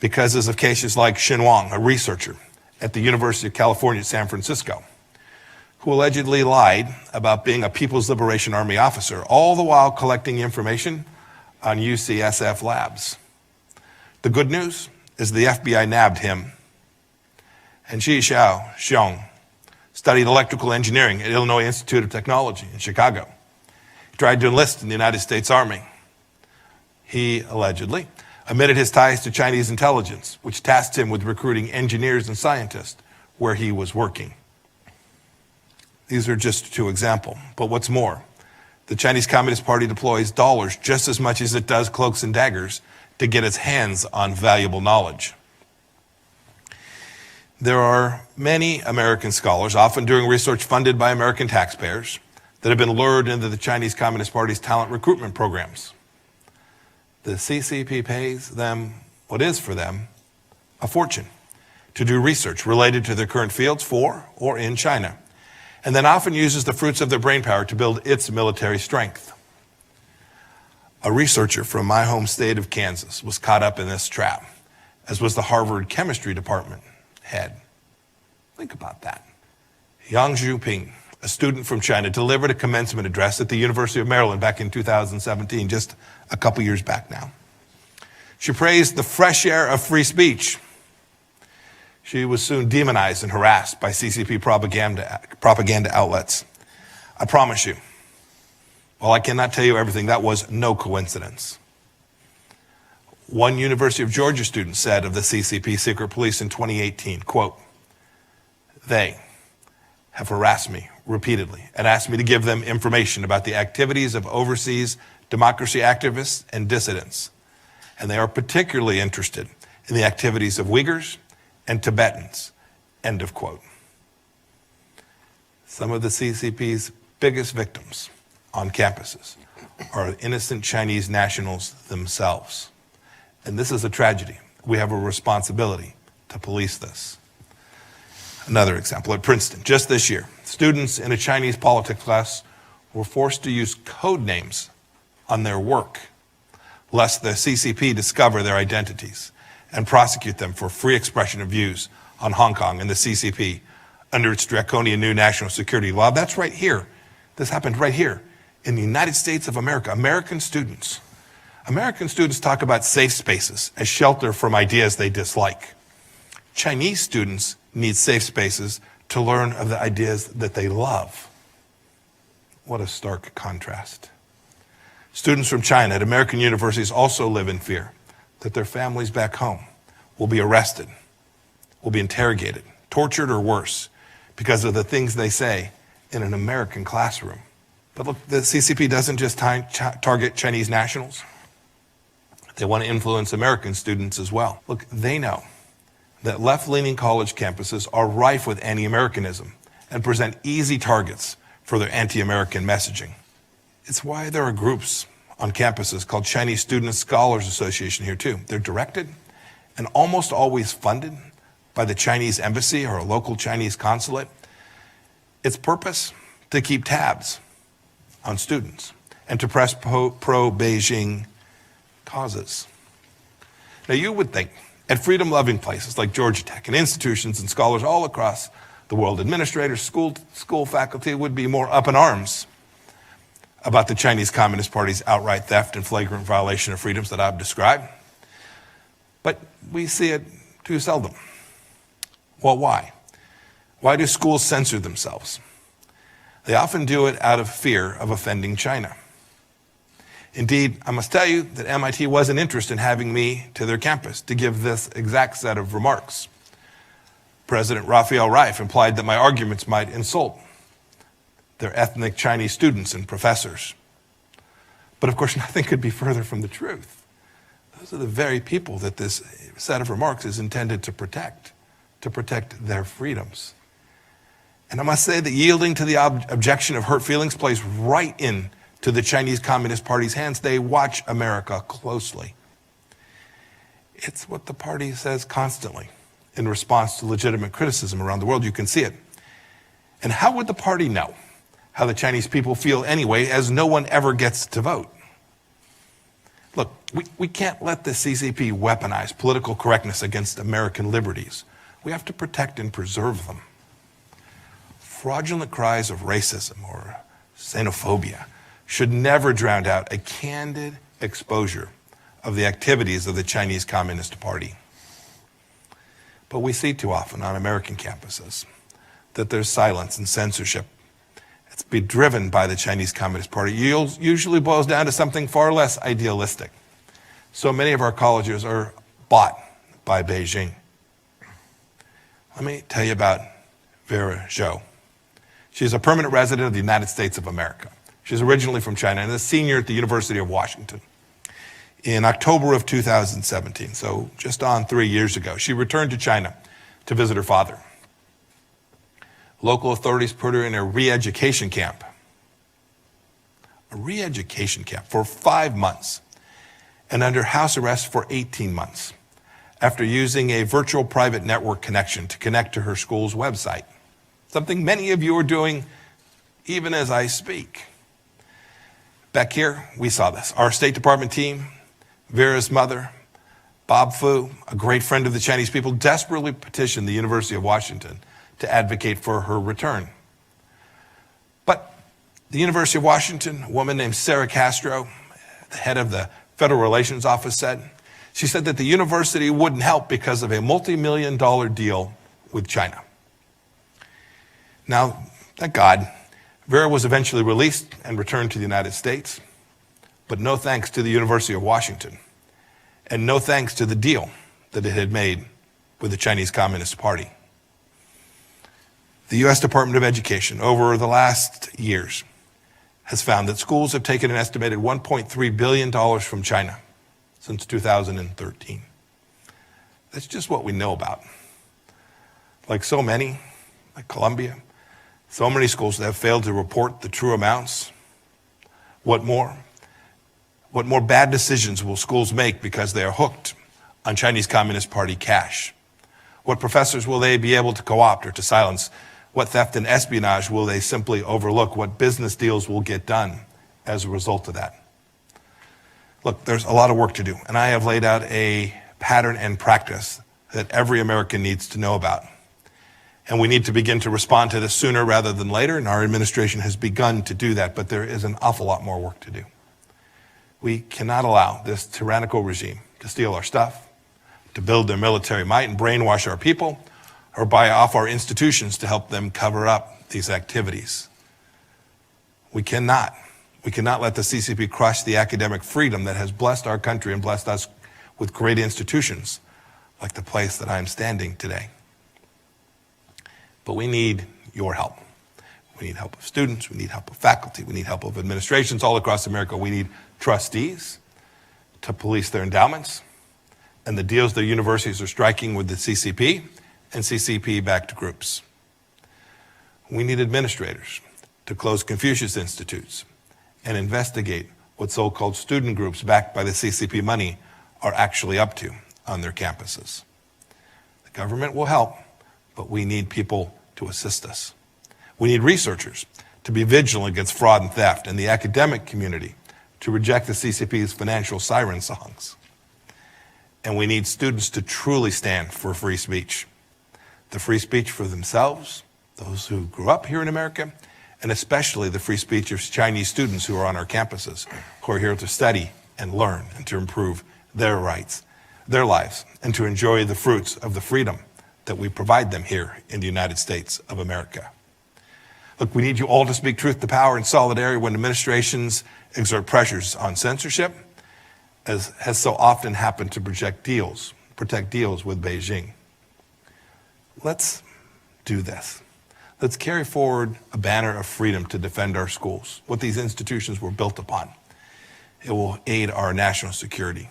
because of cases like Xin Wang, a researcher at the University of California, San Francisco, who allegedly lied about being a People's Liberation Army officer, all the while collecting information on UCSF labs. The good news is the FBI nabbed him. And Shi Xiong studied electrical engineering at Illinois Institute of Technology in Chicago. He tried to enlist in the United States Army. He allegedly admitted his ties to Chinese intelligence, which tasked him with recruiting engineers and scientists where he was working. These are just two examples. But what's more, the Chinese Communist Party deploys dollars just as much as it does cloaks and daggers to get its hands on valuable knowledge. There are many American scholars, often doing research funded by American taxpayers, that have been lured into the Chinese Communist Party's talent recruitment programs. The CCP pays them what is for them a fortune to do research related to their current fields for or in China, and then often uses the fruits of their brainpower to build its military strength. A researcher from my home state of Kansas was caught up in this trap, as was the Harvard chemistry department head. Think about that. Yang Zhuping, a student from China, delivered a commencement address at the University of Maryland back in 2017, just a couple years back now. She praised the fresh air of free speech. She was soon demonized and harassed by CCP propaganda outlets. I promise you, while I cannot tell you everything, that was no coincidence. One University of Georgia student said of the CCP secret police in 2018, quote, "They have harassed me repeatedly and asked me to give them information about the activities of overseas democracy activists and dissidents. And they are particularly interested in the activities of Uyghurs and Tibetans," end of quote. Some of the CCP's biggest victims on campuses are innocent Chinese nationals themselves. And this is a tragedy. We have a responsibility to police this. Another example, at Princeton, just this year, students in a Chinese politics class were forced to use code names on their work, lest the CCP discover their identities and prosecute them for free expression of views on Hong Kong and the CCP under its draconian new national security law. That's right here. This happened right here in the United States of America. American students talk about safe spaces as shelter from ideas they dislike. Chinese students need safe spaces to learn of the ideas that they love. What a stark contrast. Students from China at American universities also live in fear that their families back home will be arrested, will be interrogated, tortured, or worse because of the things they say in an American classroom. But look, the CCP doesn't just target Chinese nationals. They want to influence American students as well. Look, they know that left-leaning college campuses are rife with anti-Americanism and present easy targets for their anti-American messaging. It's why there are groups on campuses called Chinese Student Scholars Association here too. They're directed and almost always funded by the Chinese embassy or a local Chinese consulate. Its purpose, to keep tabs on students and to press pro-Beijing causes. Now you would think at freedom-loving places like Georgia Tech and institutions and scholars all across the world, administrators, school faculty would be more up in arms about the Chinese Communist Party's outright theft and flagrant violation of freedoms that I've described. But we see it too seldom. Well, why? Why do schools censor themselves? They often do it out of fear of offending China. Indeed, I must tell you that MIT wasn't interested in having me to their campus to give this exact set of remarks. President Raphael Reif implied that my arguments might insult their ethnic Chinese students and professors. But of course, nothing could be further from the truth. Those are the very people that this set of remarks is intended to protect their freedoms. And I must say that yielding to the objection of hurt feelings plays right in to the Chinese Communist Party's hands. They watch America closely. It's what the party says constantly in response to legitimate criticism around the world. You can see it. And how would the party know how the Chinese people feel anyway, as no one ever gets to vote? Look, we can't let the CCP weaponize political correctness against American liberties. We have to protect and preserve them. Fraudulent cries of racism or xenophobia should never drown out a candid exposure of the activities of the Chinese Communist Party. But we see too often on American campuses that there's silence and censorship. It's been driven by the Chinese Communist Party. It usually boils down to something far less idealistic. So many of our colleges are bought by Beijing. Let me tell you about Vera Zhou. She's a permanent resident of the United States of America. She's originally from China and is a senior at the University of Washington. In October of 2017, so just on 3 years ago, she returned to China to visit her father. Local authorities put her in a re-education camp. A re-education camp for 5 months and under house arrest for 18 months after using a virtual private network connection to connect to her school's website. Something many of you are doing even as I speak. Back here, we saw this. Our State Department team, Vera's mother, Bob Fu, a great friend of the Chinese people, desperately petitioned the University of Washington to advocate for her return. But the University of Washington, a woman named Sarah Castro, the head of the Federal Relations Office, said that the university wouldn't help because of a multi-million-dollar deal with China. Now, thank God, Vera was eventually released and returned to the United States, but no thanks to the University of Washington, and no thanks to the deal that it had made with the Chinese Communist Party. The U.S. Department of Education, over the last years, has found that schools have taken an estimated $1.3 billion from China since 2013. That's just what we know about. Like so many, like Columbia, so many schools that have failed to report the true amounts. What more? What more bad decisions will schools make because they are hooked on Chinese Communist Party cash? What professors will they be able to co-opt or to silence? What theft and espionage will they simply overlook? What business deals will get done as a result of that? Look, there's a lot of work to do, and I have laid out a pattern and practice that every American needs to know about. And we need to begin to respond to this sooner rather than later, and our administration has begun to do that, but there is an awful lot more work to do. We cannot allow this tyrannical regime to steal our stuff, to build their military might and brainwash our people, or buy off our institutions to help them cover up these activities. We cannot let the CCP crush the academic freedom that has blessed our country and blessed us with great institutions like the place that I'm standing today. But we need your help. We need help of students, we need help of faculty, we need help of administrations all across America. We need trustees to police their endowments and the deals the universities are striking with the CCP and CCP-backed groups. We need administrators to close Confucius Institutes and investigate what so-called student groups backed by the CCP money are actually up to on their campuses. The government will help, but we need people to assist us. We need researchers to be vigilant against fraud and theft, and the academic community to reject the CCP's financial siren songs. And we need students to truly stand for free speech. The free speech for themselves, those who grew up here in America, and especially the free speech of Chinese students who are on our campuses, who are here to study and learn and to improve their rights, their lives, and to enjoy the fruits of the freedom that we provide them here in the United States of America. Look, we need you all to speak truth to power in solidarity when administrations exert pressures on censorship, as has so often happened to protect deals with Beijing. Let's do this. Let's carry forward a banner of freedom to defend our schools, what these institutions were built upon. It will aid our national security.